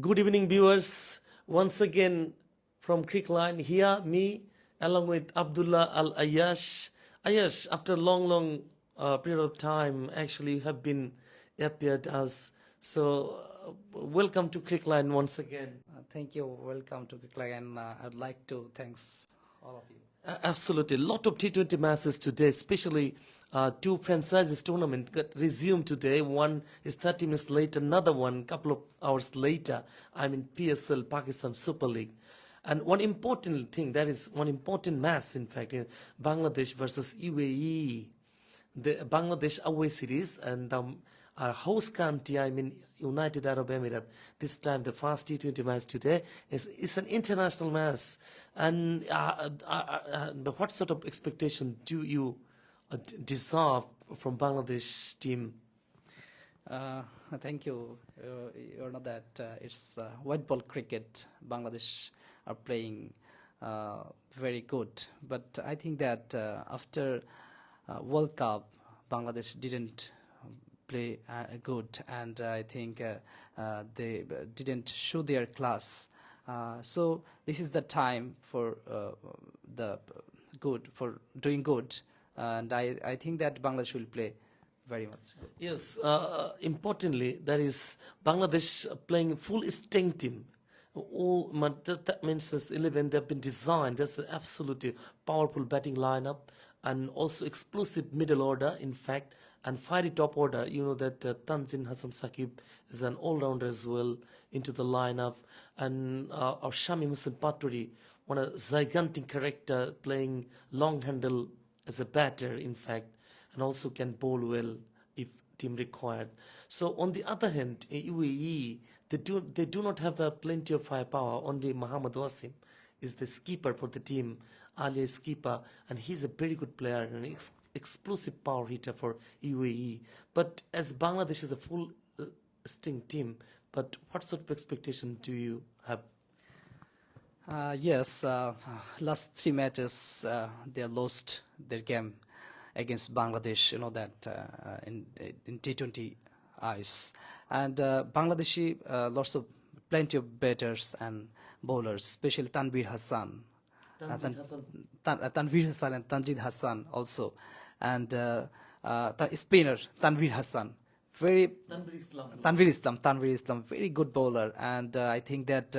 Good evening, viewers. Once again from Creekline, here, me, along with Abdullah Al Ayash. Ayash, after a long period of time, actually, you have been appeared us. So, welcome to Creekline once again. Thank you. Welcome to Kicklag, and I'd like to thanks all of you. Absolutely. A lot of T20 matches today, especially two franchises tournament got resumed today. One is 30 minutes later, another one couple of hours later. I'm in PSL, Pakistan Super League. And one important thing, that is one important match, in fact, in Bangladesh versus UAE. The Bangladesh away series and our host country, I mean United Arab Emirates. This time, the first T20 match today is an international match. And what sort of expectation do you deserve from Bangladesh team? Uh, Thank you. You know that it's white ball cricket. Bangladesh are playing very good, but I think that after World Cup, Bangladesh didn't play good, and I think they didn't show their class. So this is the time for the good for doing good, and I think that Bangladesh will play very much good. Yes, importantly, there is Bangladesh playing full strength team. That means this 11 they've been designed. There's an absolutely powerful batting lineup and also explosive middle order, in fact, and fiery top order. You know that Tanzin Hassan Sakib is an all-rounder as well into the lineup, and our Shami Hussain Paturi, one a gigantic character playing long handle as a batter, in fact, and also can bowl well if team required. So on the other hand, UAE they do not have plenty of firepower. Only Mohammad Wasim is the skipper for the team, Ali skipper, and he's a very good player and an explosive power hitter for UAE. But as Bangladesh is a full sting team, but what sort of expectation do you have? Yes, last three matches they lost their game against Bangladesh. You know that in T20 ice, and Bangladeshi lots of plenty of batters and bowlers, especially Tanvir Hassan. Tanvir Hassan and Tanjid Hassan also, and spinner Tanvir Hassan, very Tanvir Islam, very good bowler, and I think that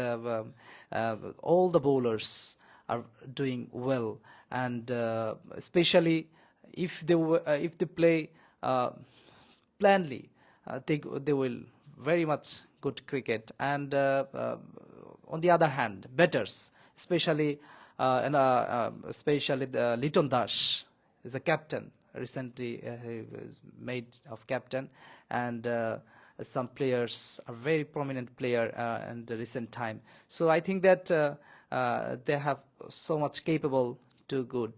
all the bowlers are doing well, and especially if they play planly, they will very much good cricket, and on the other hand, batters, especially the Liton Dash is a captain. Recently, he was made of captain, and some players are very prominent player in the recent time. So I think that they have so much capable to good.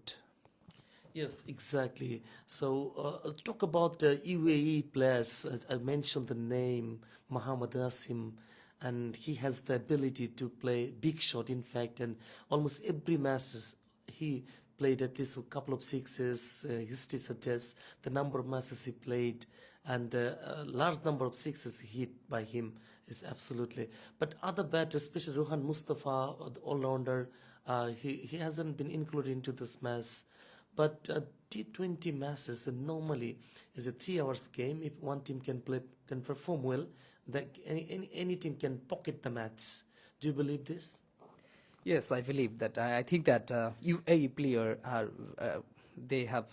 Yes, exactly. So let's talk about UAE players. As I mentioned the name Mohammad Asim, and he has the ability to play big shot, in fact, and almost every matches he played at least a couple of sixes. History suggests the number of matches he played and the large number of sixes hit by him is absolutely. But other batters, especially Rohan Mustafa, the all-rounder, he hasn't been included into this match. But T20 matches normally is a 3 hours game. If one team can perform well, that any team can pocket the match. Do you believe this? Yes, I believe that. I think that UAE player are they have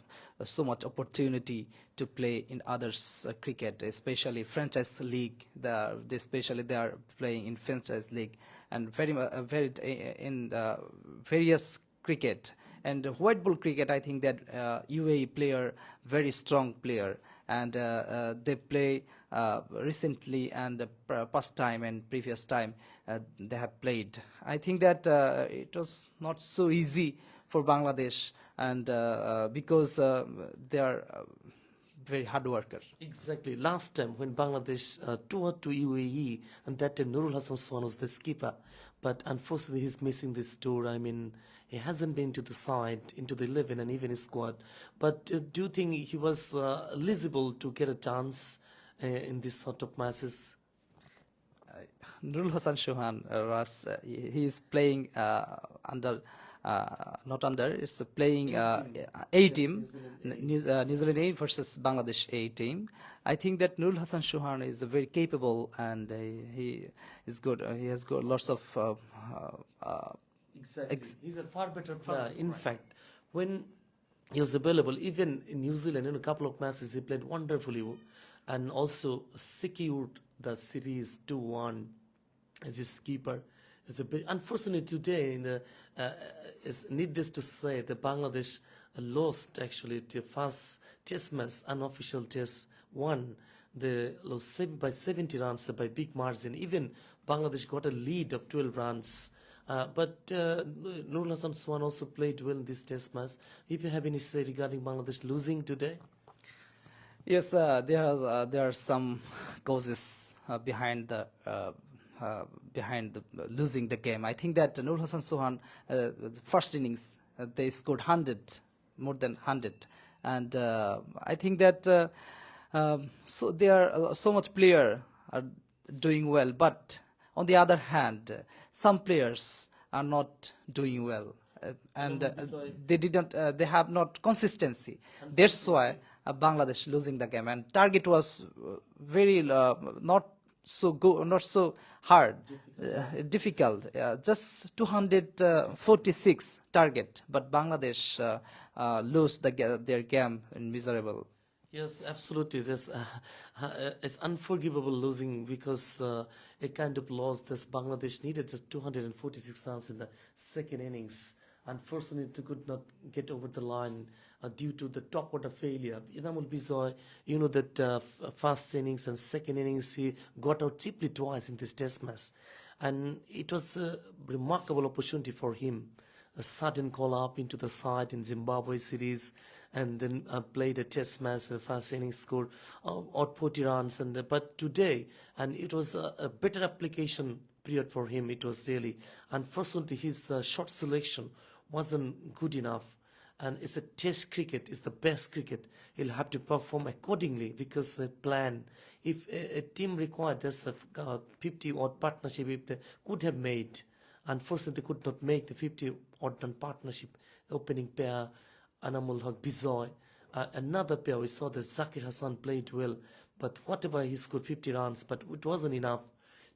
so much opportunity to play in others cricket, especially franchise league. Especially they are playing in franchise league and very in various cricket. And white ball cricket, I think that UAE player very strong player, and they play recently and past time and previous time they have played. I think that it was not so easy for Bangladesh, and because they are very hard worker. Exactly. Last time when Bangladesh toured to UAE, and that time Nurul Hassan Swan was the skipper, but unfortunately he's missing this tour. I mean, he hasn't been to the side, into the 11 and even his squad. But do you think he was eligible to get a chance in this sort of matches? Nurul Hassan Chauhan he is playing under not under it's playing A team New Zealand A versus Bangladesh A team. I think that Nurul Hassan Chauhan is very capable and he is good. He has got lots of Exactly. He's a far better player. In fact, when he was available, even in New Zealand, in a couple of matches, he played wonderfully and also secured the series 2-1 as his keeper. It's a bit unfortunate today. It's needless to say, the Bangladesh lost actually the first test match, unofficial test one. They lost by 70 runs by big margin. Even Bangladesh got a lead of 12 runs. But Nurul Hassan Chauhan also played well in this test match. If you have any say regarding Bangladesh losing today? Yes, there are some causes behind the losing the game. I think that Nurul Hassan Chauhan, the first innings, they scored 100, more than 100, and I think that so there are so much player are doing well, but on the other hand, some players are not doing well, and they have not consistency. That's why Bangladesh losing the game, and target was very not so good, not so hard, difficult. Just 246 target, but Bangladesh lose their game in miserable. Yes, absolutely. It's unforgivable losing because a kind of loss. This Bangladesh needed just 246 runs in the second innings. Unfortunately, they could not get over the line due to the top order failure. Inamul Bizoy, you know that first innings and second innings he got out cheaply twice in this test match, and it was a remarkable opportunity for him. A sudden call up into the side in Zimbabwe series, and then played a test match. The first innings scored out 40 runs, but today, and it was a better application period for him. It was really, unfortunately, his shot selection wasn't good enough. And it's a test cricket, it's the best cricket. He'll have to perform accordingly because the plan, if a team required this 50-odd partnership, if they could have made, unfortunately they could not make the 50-odd run partnership, the opening pair, Anamul Haq Bizoy. Another pair, we saw that Zakir Hassan played well, but whatever he scored 50 runs, but it wasn't enough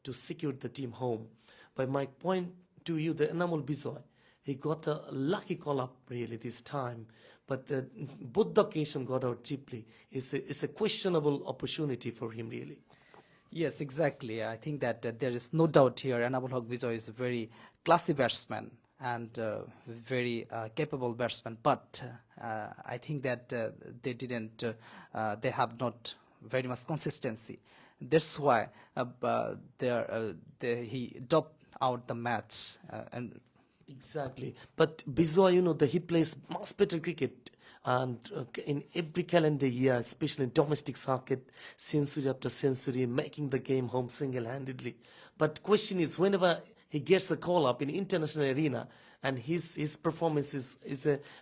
to secure the team home. By my point to you, the Anamul Bizoy, he got a lucky call-up really this time, but both the occasion got out cheaply. It's a questionable opportunity for him really. Yes, exactly. I think that there is no doubt here. Anamul Haq Bijoy is a very classy batsman and very capable batsman, but I think that they have not very much consistency. That's why he dropped out the match and. Exactly. But Bizoy, you know, he plays much better cricket. And in every calendar year, especially in domestic circuit, century after century, making the game home single-handedly. But question is, whenever he gets a call-up in international arena, and his performance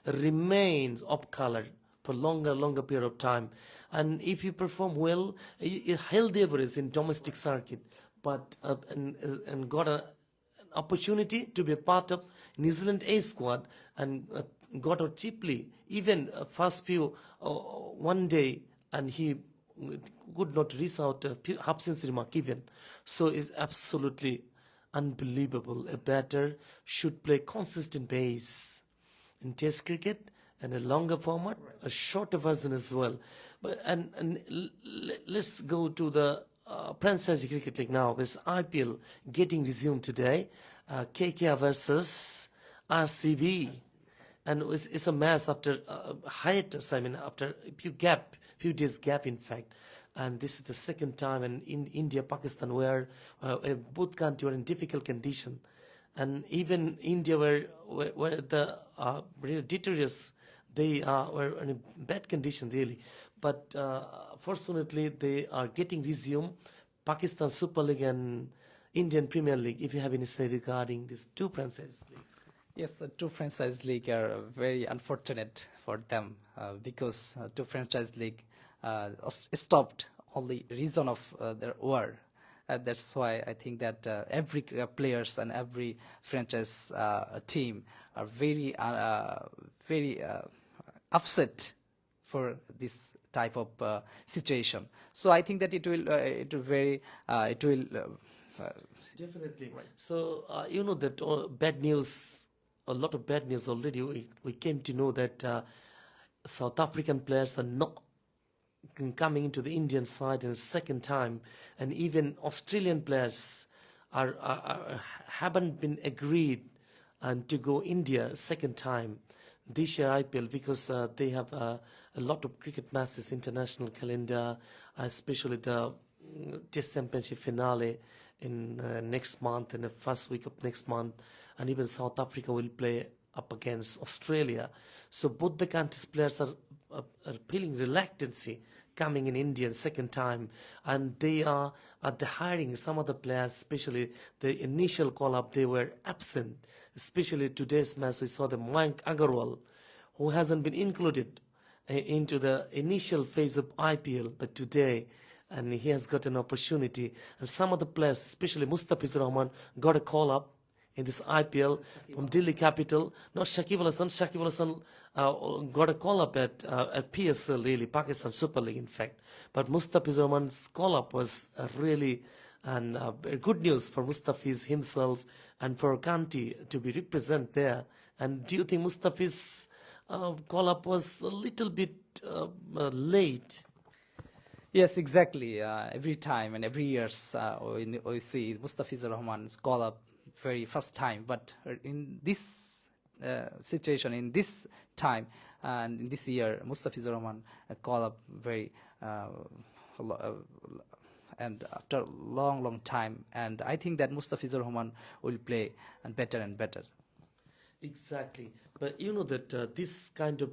remains off-color for longer period of time. And if you perform well, you held the average in domestic circuit, but and got an opportunity to be a part of New Zealand A squad and got out cheaply. Even first few one day, and he could not reach out a half century mark even. So it's absolutely unbelievable. A batter should play consistent pace in Test cricket and a longer format, a shorter version as well. But let's go to the franchise cricket league now. This IPL getting resumed today. KKR versus RCB, and it's a match after hiatus. I mean, after a few days gap, in fact. And this is the second time, and in India, Pakistan, where both countries were in difficult condition, and even India, where the deteriorates, they were in a bad condition really. But fortunately, they are getting resumed. Pakistan Super League and Indian Premier League. If you have any say regarding these two franchise league. Yes, the two franchise league are very unfortunate for them because two franchise league stopped only reason of their war, That's why I think that every players and every franchise team are very upset for this type of situation. So I think that it will very it will Definitely. So, you know that bad news, a lot of bad news already. We came to know that South African players are not coming into the Indian side in a second time, and even Australian players haven't been agreed and to go India second time this year IPL because they have a lot of cricket matches, international calendar, especially the Test Championship finale in next month, in the first week of next month, and even South Africa will play up against Australia. So both the countries' players are feeling reluctancy coming in India second time, and they are at the hiring some of the players, especially the initial call-up, they were absent. Especially today's match, we saw the Mayank Agarwal, who hasn't been included into the initial phase of IPL, but today, and he has got an opportunity. And some of the players, especially Mustafizur Rahman, got a call-up in this IPL from Delhi Capital. Not Shakib Al Hasan. Shakib Al Hasan got a call-up at PSL, really, Pakistan Super League, in fact. But Mustafizur Rahman's call-up was really good news for Mustafiz himself and for Kanti to be represented there. And do you think Mustafiz call-up was a little bit late? Yes, exactly. Every time and every years we see Mustafizur Rahman's call up very first time, but in this situation, in this time, and in this year, Mustafizur Rahman call up very and after long time, and I think that Mustafizur Rahman will play and better. Exactly. But you know that this kind of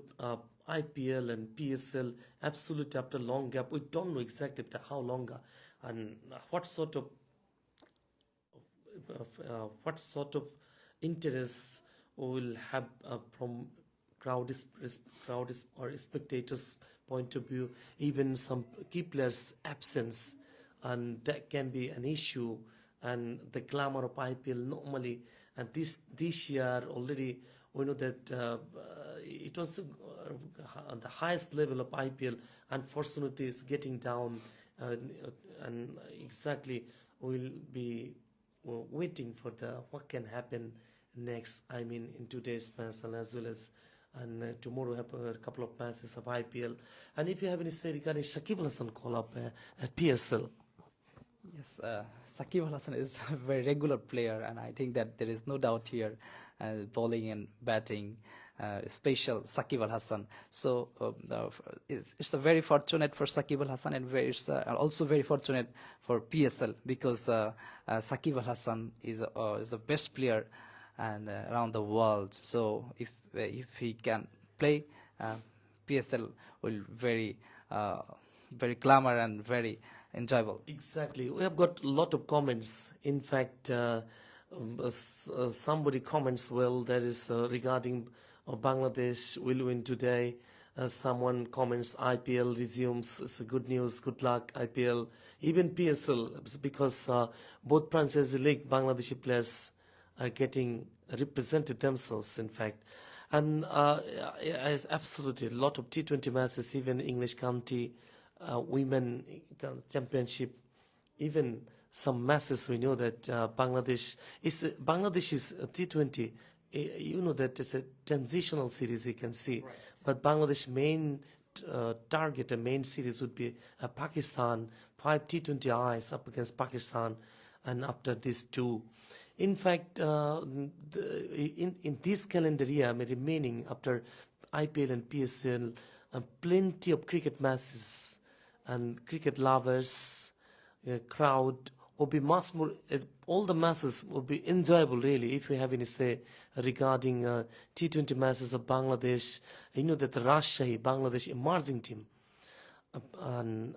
IPL and PSL, absolutely after long gap, we don't know exactly after how longer and what sort of interest will have from crowd or spectators point of view, even some key players absence, and that can be an issue. And the glamour of IPL normally, and this year already we know that it was on the highest level of IPL. Unfortunately, it's getting down, and exactly we'll be waiting for what can happen next. I mean, in today's match and as well as tomorrow have a couple of matches of IPL. And if you have any say regarding Shakib Al Hasan call up at PSL. Yes, Shakib Al Hasan is a very regular player, and I think that there is no doubt here, bowling and batting, special Shakib Al Hasan. So it's a very fortunate for Shakib Al Hasan, and it's also very fortunate for PSL because Shakib Al Hasan is the best player and around the world. So if he can play, PSL will very glamour and very enjoyable. Exactly. We have got a lot of comments. In fact, somebody comments, well, that is regarding Bangladesh will win today. Someone comments IPL resumes. It's a good news. Good luck, IPL. Even PSL, because both franchise league Bangladeshi players are getting represented themselves, in fact. And absolutely, a lot of T20 matches, even English County, Women Championship, even some matches we know that Bangladesh is T20. You know that it's a transitional series, you can see. Right. But Bangladesh main target and main series would be Pakistan, 5 T20Is up against Pakistan, and after these two. In fact, in this calendar year, remaining after IPL and PSL, plenty of cricket matches and cricket lovers, crowd will be much more. All the matches will be enjoyable, really, if we have any say regarding T20 matches of Bangladesh. You know that the Rajshahi, Bangladesh emerging team, and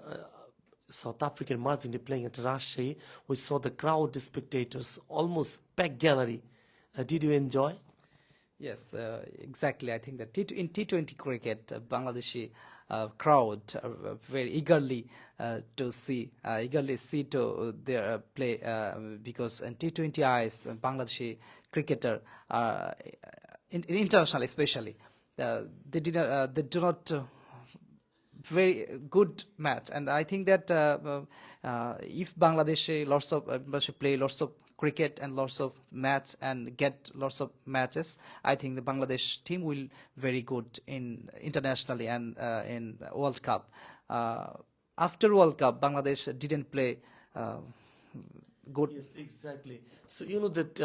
South African emerging team playing at Rajshahi. We saw the crowd, the spectators, almost packed gallery. Did you enjoy? Yes, exactly. I think that in T20 cricket, Bangladeshi crowd very eagerly eagerly see to their play because in T20 eyes, Bangladeshi cricketer, in international especially, they do not very good match, and I think that if Bangladesh Bangladesh play lots of cricket and lots of match and get lots of matches, I think the Bangladesh team will very good in internationally and in World Cup. After World Cup, Bangladesh didn't play good. Yes, exactly. So you know that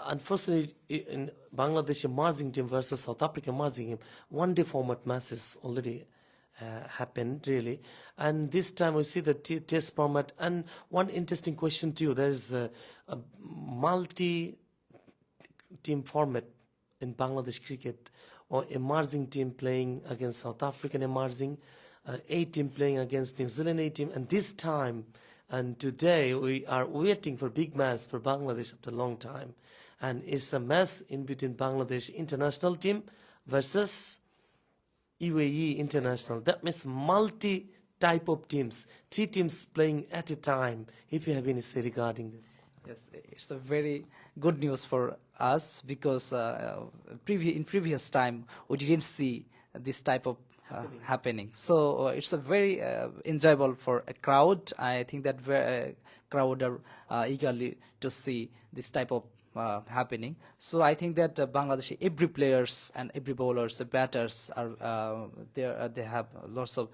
unfortunately in Bangladesh emerging team versus South Africa emerging team, one day format matches already happened really, and this time we see the test format. And one interesting question to you: there is a multi team format in Bangladesh cricket, or emerging team playing against South African emerging, A team playing against New Zealand A team, and this time and today we are waiting for big match for Bangladesh after a long time, and it's a match in between Bangladesh international team versus UAE international. That means multi type of teams, 3 teams playing at a time. If you have any say regarding this. Yes, it's a very good news for us because in previous time we didn't see this type of happening. So it's a very enjoyable for a crowd. I think that crowd are eagerly to see this type of happening. So I think that Bangladesh, every players and every bowlers, the batters are there. They have lots of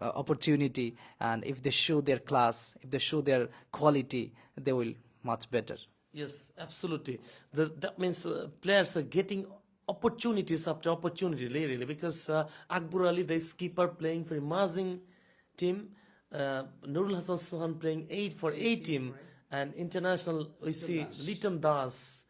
opportunity, and if they show their class, if they show their quality, they will much better. Yes, absolutely. That means players are getting opportunities after opportunity, really, because Akbar Ali, the skipper, playing for emerging team, Nurul Hassan Sohan playing 8 for A team, and international we see Liton Das,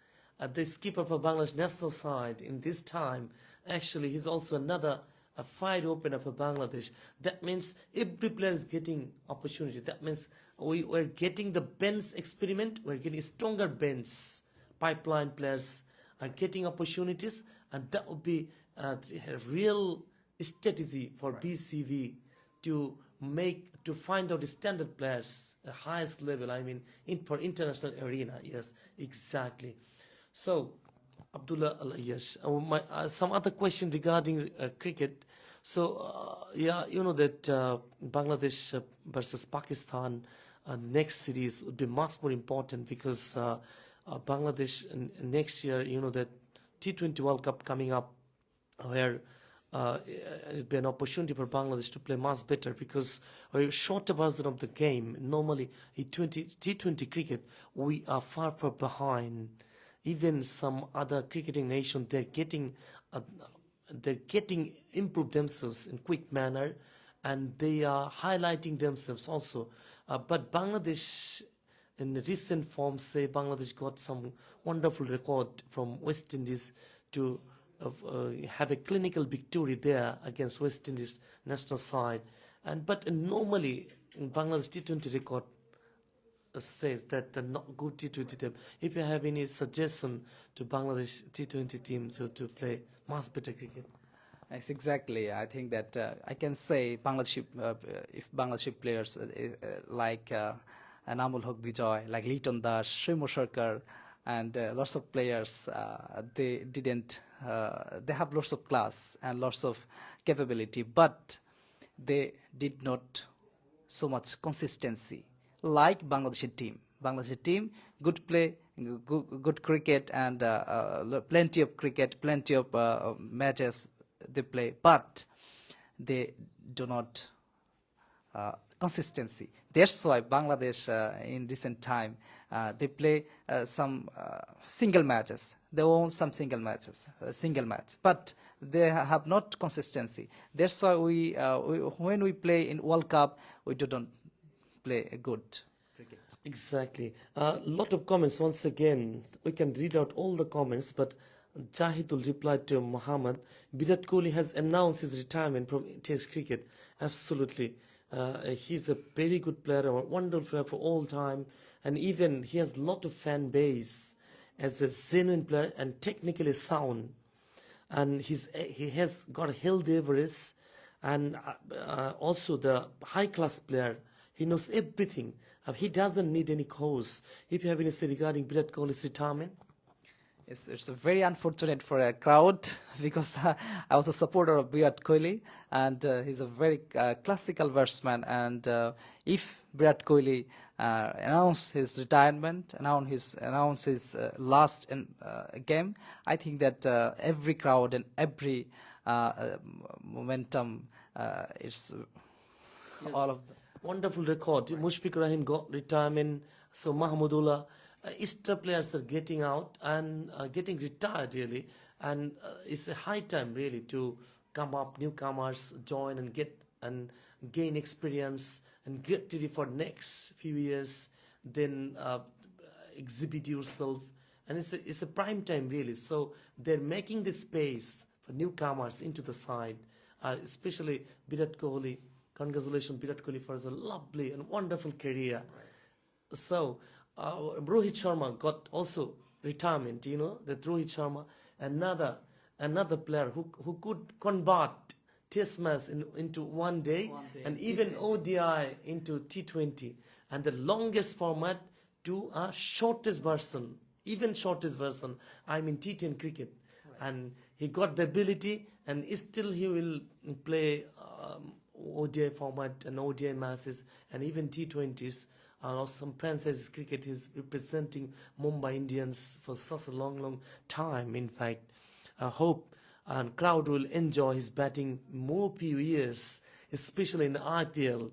the skipper for Bangladesh national side in this time. Actually, he's also another a fire opener for Bangladesh. That means every player is getting opportunity. That means we're getting the bench experiment, we're getting stronger bench. Pipeline players are getting opportunities, and that would be a real strategy for BCV to find out the standard players, the highest level, I mean, for international arena. Yes, exactly. So, Abdullah, yes. Some other question regarding cricket. So, yeah, you know that Bangladesh versus Pakistan next series would be much more important because Bangladesh next year, you know that T20 World Cup coming up, where it'll be an opportunity for Bangladesh to play much better because a shorter version of the game. Normally, in T20 cricket, we are far behind. Even some other cricketing nation, they're getting improved themselves in quick manner, and they are highlighting themselves also. But Bangladesh, in recent form, say Bangladesh got some wonderful record from West Indies to have a clinical victory there against West Indies national side. But normally in Bangladesh T20 record says that the not good T20 team. If you have any suggestion to Bangladesh T20 teams to play much better cricket. Yes, exactly. I think that I can say Bangladesh, if Bangladeshi players like Namul Haq Bijoy, like Liton Das, Shimo Sarkar, and lots of players, they have lots of class and lots of capability, but they did not so much consistency like Bangladeshi team. Bangladeshi team, good play, good cricket, and plenty of cricket, plenty of matches they play, but they do not consistency. That's why Bangladesh in recent time they play some single matches. They won some single matches, single match, but they have not consistency. That's why when we play in World Cup, we don't play a good cricket. Exactly. A lot of comments. Once again, we can read out all the comments, but Jahidul replied to Muhammad, Virat Kohli has announced his retirement from Test cricket. Absolutely. He's a very good player, a wonderful player for all time, and even he has a lot of fan base as a genuine player and technically sound. And he has got a healthy average, and also the high class player. He knows everything. He doesn't need any course. If you have any say regarding Virat Kohli's retirement. It's a very unfortunate for a crowd because I was a supporter of Virat Kohli, and he's a very classical batsman. And if Virat Kohli announce his retirement, announce his last game, I think that every crowd and every momentum is all of them. Wonderful record. Mushfiq Rahim got retirement. So Mahmudullah, star players are getting out and getting retired really. And it's a high time really to come up, newcomers join and get and gain experience and get ready for next few years. Then exhibit yourself. And it's a prime time really. So they're making the space for newcomers into the side, especially Virat Kohli. Congratulations, Virat Kohli, for a lovely and wonderful career. So, Rohit Sharma got also retirement, you know, that Rohit Sharma, another player who could convert Test match into one day and even ODI into T20, and the longest format to a shortest version, even shortest version, I mean T10 cricket. And he got the ability, and still he will play ODI format and ODI matches and even T20s. Some franchise cricket is representing Mumbai Indians for such a long time. In fact, I hope and crowd will enjoy his batting more few years, especially in the IPL.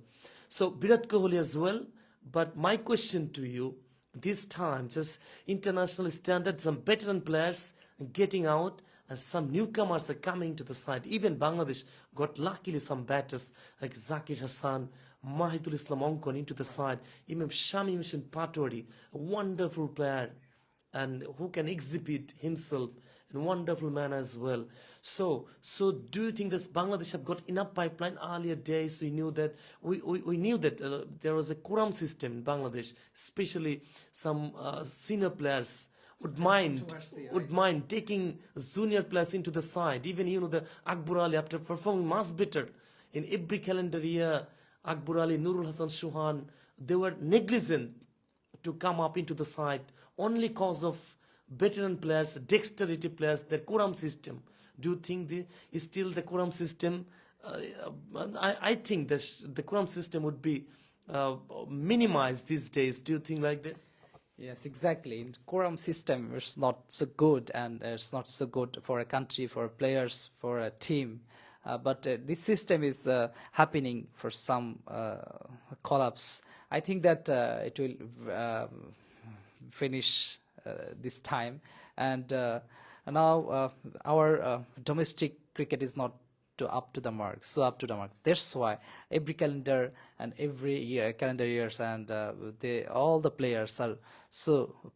So Virat Kohli as well. But my question to you this time, just international standard, some veteran players getting out and some newcomers are coming to the side. Even Bangladesh got luckily some batters like Zakir Hassan, Mahidul Islam Onkon into the side. Even Shami Mission Patwari, a wonderful player and who can exhibit himself in a wonderful manner as well. So do you think that Bangladesh have got enough pipeline? Earlier days we knew that we knew that there was a Quram system in Bangladesh, especially some senior players would mind taking junior players into the side. Even the Akbar Ali, after performing much better in every calendar year, Akbar Ali, Nurul Hassan Shuhan, they were negligent to come up into the side only cause of veteran players, dexterity players, their Quram system. Do you think still the Quram system? I think the Quram system would be minimized these days. Do you think like this? Yes, exactly. In quorum system, it's not so good, and it's not so good for a country, for players, for a team. But this system is happening for some collapse. I think that it will finish this time, and now our domestic cricket is not up to the mark. That's why every calendar and every year, calendar years, and all the players are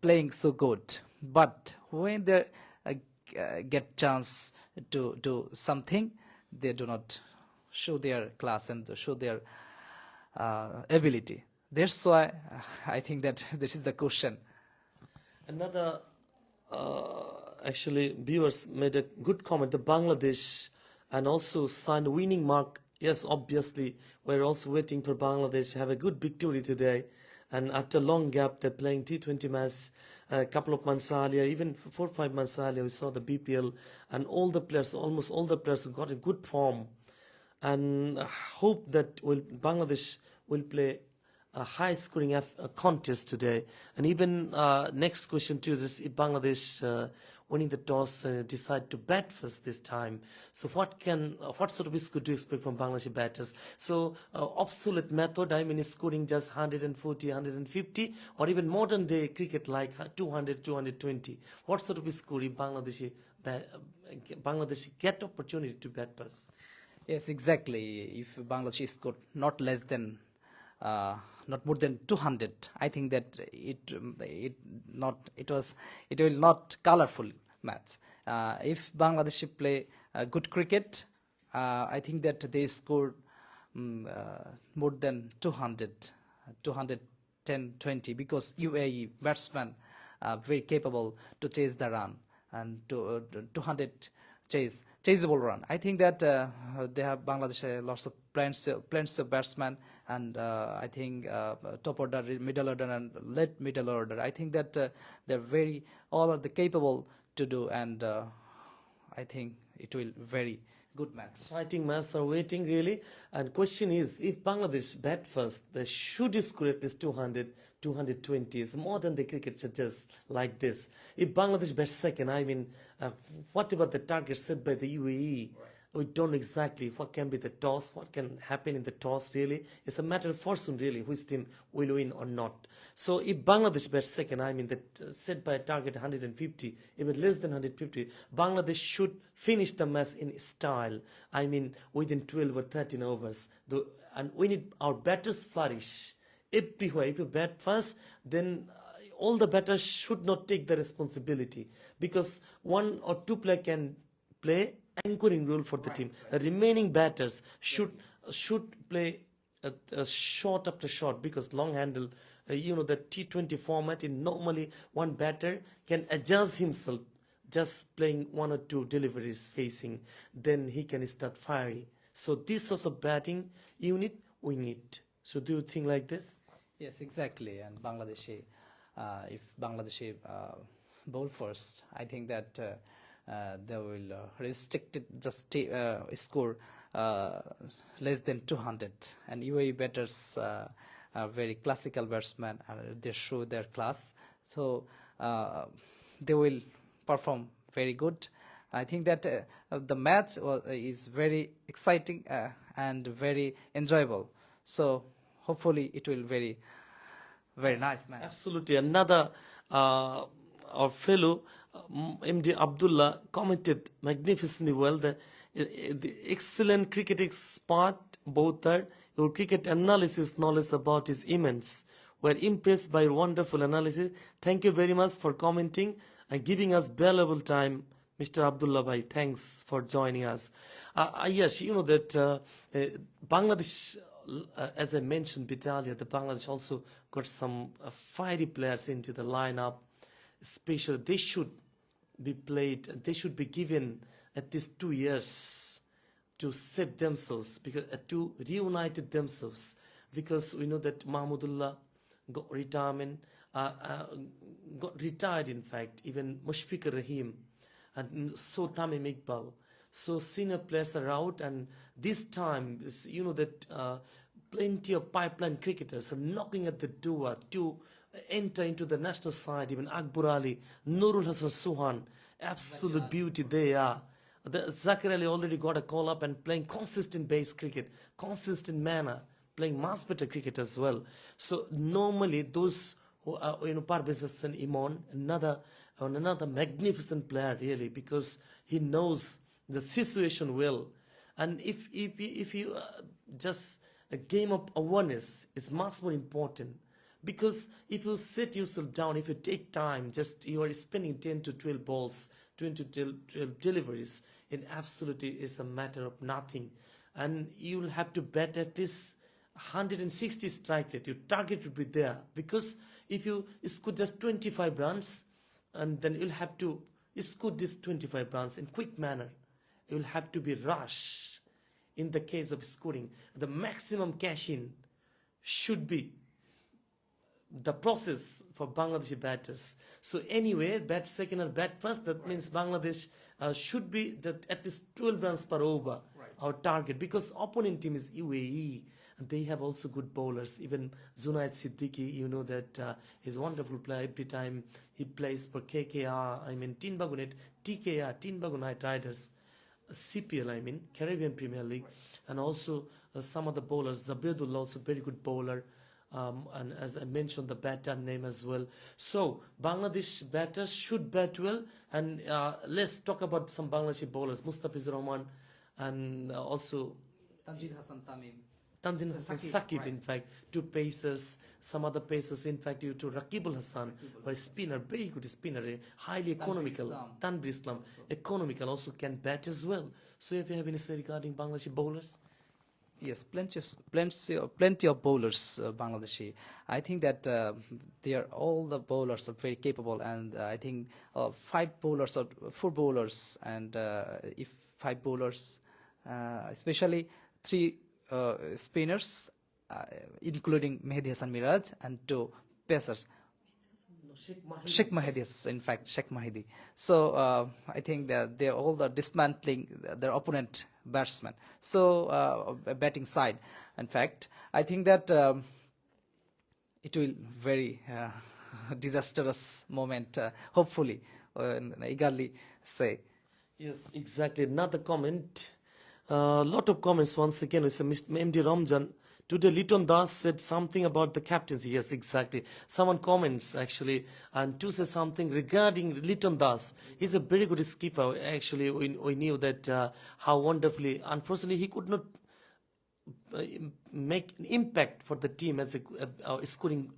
playing so good. But when they get chance to do something, they do not show their class and show their ability. That's why I think that this is the question. Another, actually, viewers made a good comment. The Bangladesh and also signed a winning mark. Yes, obviously, we're also waiting for Bangladesh to have a good victory today. And after a long gap, they're playing T20 match a couple of months earlier, even 4 or 5 months earlier, we saw the BPL, and all the players, almost all the players got a good form. And I hope that Bangladesh will play a high scoring contest today. And even next question to this, if Bangladesh winning the toss decide to bat first this time, so what sort of risk could you expect from Bangladeshi batters? So obsolete method, I mean, is scoring just 140, 150, or even modern day cricket like 200, 220. What sort of score if Bangladeshi get opportunity to bat first? Yes, exactly. If Bangladesh scored not less than not more than 200, I think that it will not colorful match. If Bangladesh play good cricket, I think that they scored more than 200, 210, 20, because UAE batsmen are very capable to chase the run, and 200 chaseable run. I think that they have Bangladesh lots of plenty of batsmen, and I think top order, middle order, and late middle order. I think that they're all are the capable to do, and I think it will very good match. Exciting matches are waiting really. And question is, if Bangladesh bat first, they should score at least 200, 220. It's modern day cricket suggests like this. If Bangladesh bats second, I mean, what about the target set by the UAE? We don't know exactly what can be the toss, what can happen in the toss really. It's a matter of fortune really, which team will win or not. So if Bangladesh bats second, I mean that set by a target 150, even less than 150, Bangladesh should finish the match in style. I mean within 12 or 13 overs. And we need our batters flourish everywhere. If you bat first, then all the batters should not take the responsibility, because one or two players can play anchoring role for the team. The remaining batters should play shot after shot, because long handle, the T20 format, in normally one batter can adjust himself just playing one or two deliveries facing, then he can start firing. So this sort of batting unit we need. So do you think like this? Yes, exactly. And Bangladeshi, if Bangladeshi bowl first, I think that they will restrict it, just score less than 200. And UAE batters are very classical batsmen, and they show their class. So they will perform very good. I think that the match is very exciting and very enjoyable. So hopefully it will very nice match. Absolutely. Another our fellow MD Abdullah commented magnificently well. The excellent cricket expert, both are. Your cricket analysis knowledge about is immense. We're impressed by your wonderful analysis. Thank you very much for commenting and giving us valuable time, Mr. Abdullah Bhai. Thanks for joining us. Yes, you know that Bangladesh, as I mentioned a bit earlier, the Bangladesh also got some fiery players into the lineup. Especially, they should be played, they should be given at least 2 years to set themselves, because to reunited themselves, because we know that Mahmudullah got retirement, got retired in fact, even Mushfiqur Rahim, and so Tamim Iqbal. So senior players are out, and this time, you know that plenty of pipeline cricketers are knocking at the door to enter into the national side. Even Akbar Ali, Nurul Hasan Suhan, absolute beauty they are. Zakir Ali already got a call up and playing consistent base cricket, consistent manner, playing much better cricket as well. So normally those who are, Parvez Hassan Imon, another magnificent player really, because he knows the situation well. And if you just a game of awareness is much more important, because if you set yourself down, if you take time, just you are spending 10 to 12 balls, 20 to 12 deliveries, it absolutely is a matter of nothing. And you'll have to bat at least 160 strike rate. Your target would be there, because if you score just 25 runs, and then you'll have to score this 25 runs in quick manner. You'll have to be rush in the case of scoring. The maximum cash-in should be the process for Bangladeshi batters. So anyway, bat second or bat first, that means Bangladesh should be at least 12 runs per over, our target, because opponent team is UAE, and they have also good bowlers. Even Zunaid Siddiqui, you know that he's a wonderful player. Every time he plays for KKR, Tinbagu Knight Riders, CPL, Caribbean Premier League, and also some of the bowlers. Zabedullah, also very good bowler. And as I mentioned, the batter name as well. So Bangladesh batters should bat well, and let's talk about some Bangladeshi bowlers. Mustafiz Rahman, and also Tanzil Hassan Tamim. Tanzil Hassan Sakib, in fact, two pacers, some other pacers, in fact, due to Rakibul Hassan, a spinner, very good spinner, highly economical. Tanbir Islam, economical, also can bat as well. So if you have any say regarding Bangladeshi bowlers? Yes, plenty of bowlers, Bangladeshi. I think that all the bowlers are very capable, and I think five bowlers or four bowlers, and if five bowlers, especially three spinners, including Mehdi Hassan Miraj, and two pacers. Sheikh Mahdi, yes, in fact, Sheikh Mahdi. So I think that they're all the dismantling their opponent batsmen. So batting side, in fact, I think that it will very disastrous moment. Hopefully, eagerly say. Yes, exactly. Another comment. Lot of comments once again. It's Mr. MD Ramjan. Today, Liton Das said something about the captaincy. Yes, exactly. Someone comments actually, and to say something regarding Liton Das. He's a very good skipper. Actually, we knew that how wonderfully. Unfortunately, he could not uh, make an impact for the team as scoring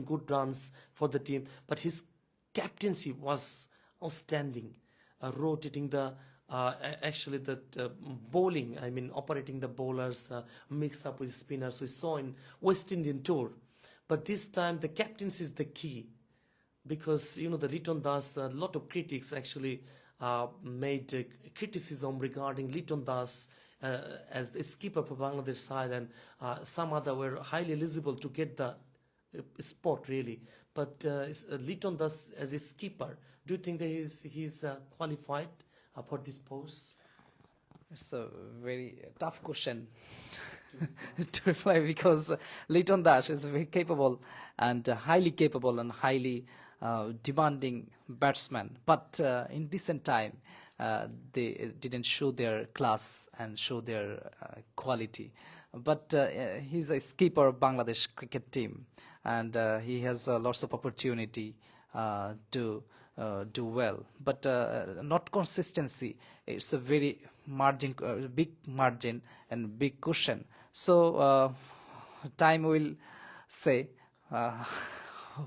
good runs for the team. But his captaincy was outstanding, rotating the actually the bowling. I mean, operating the bowlers, mix up with spinners. We saw in West Indian tour, but this time the captaincy is the key because you know the Liton Das, a lot of critics actually made criticism regarding Liton Das as the skipper for Bangladesh side, and some other were highly eligible to get the spot really. But Liton Das as a skipper, do you think that he's qualified for this post? It's a very tough question to reply because Leighton Dash is very capable and highly capable and highly demanding batsman. But in recent time, they didn't show their class and show their quality. But he's a skipper of Bangladesh cricket team, and he has lots of opportunity to do well, but not consistency. It's a very big margin and big cushion. So time will say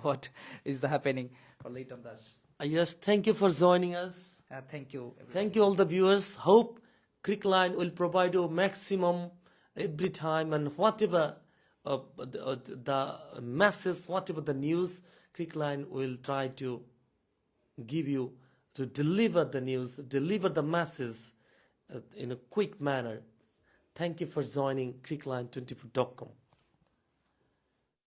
what is the happening for Leighton Dash. Yes, thank you for joining us. Thank you. Everyone. Thank you all the viewers. Hope Crickline will provide you maximum every time, and whatever the message, whatever the news, Crickline will try to give you, to deliver the news, deliver the message in a quick manner. Thank you for joining crickline24.com.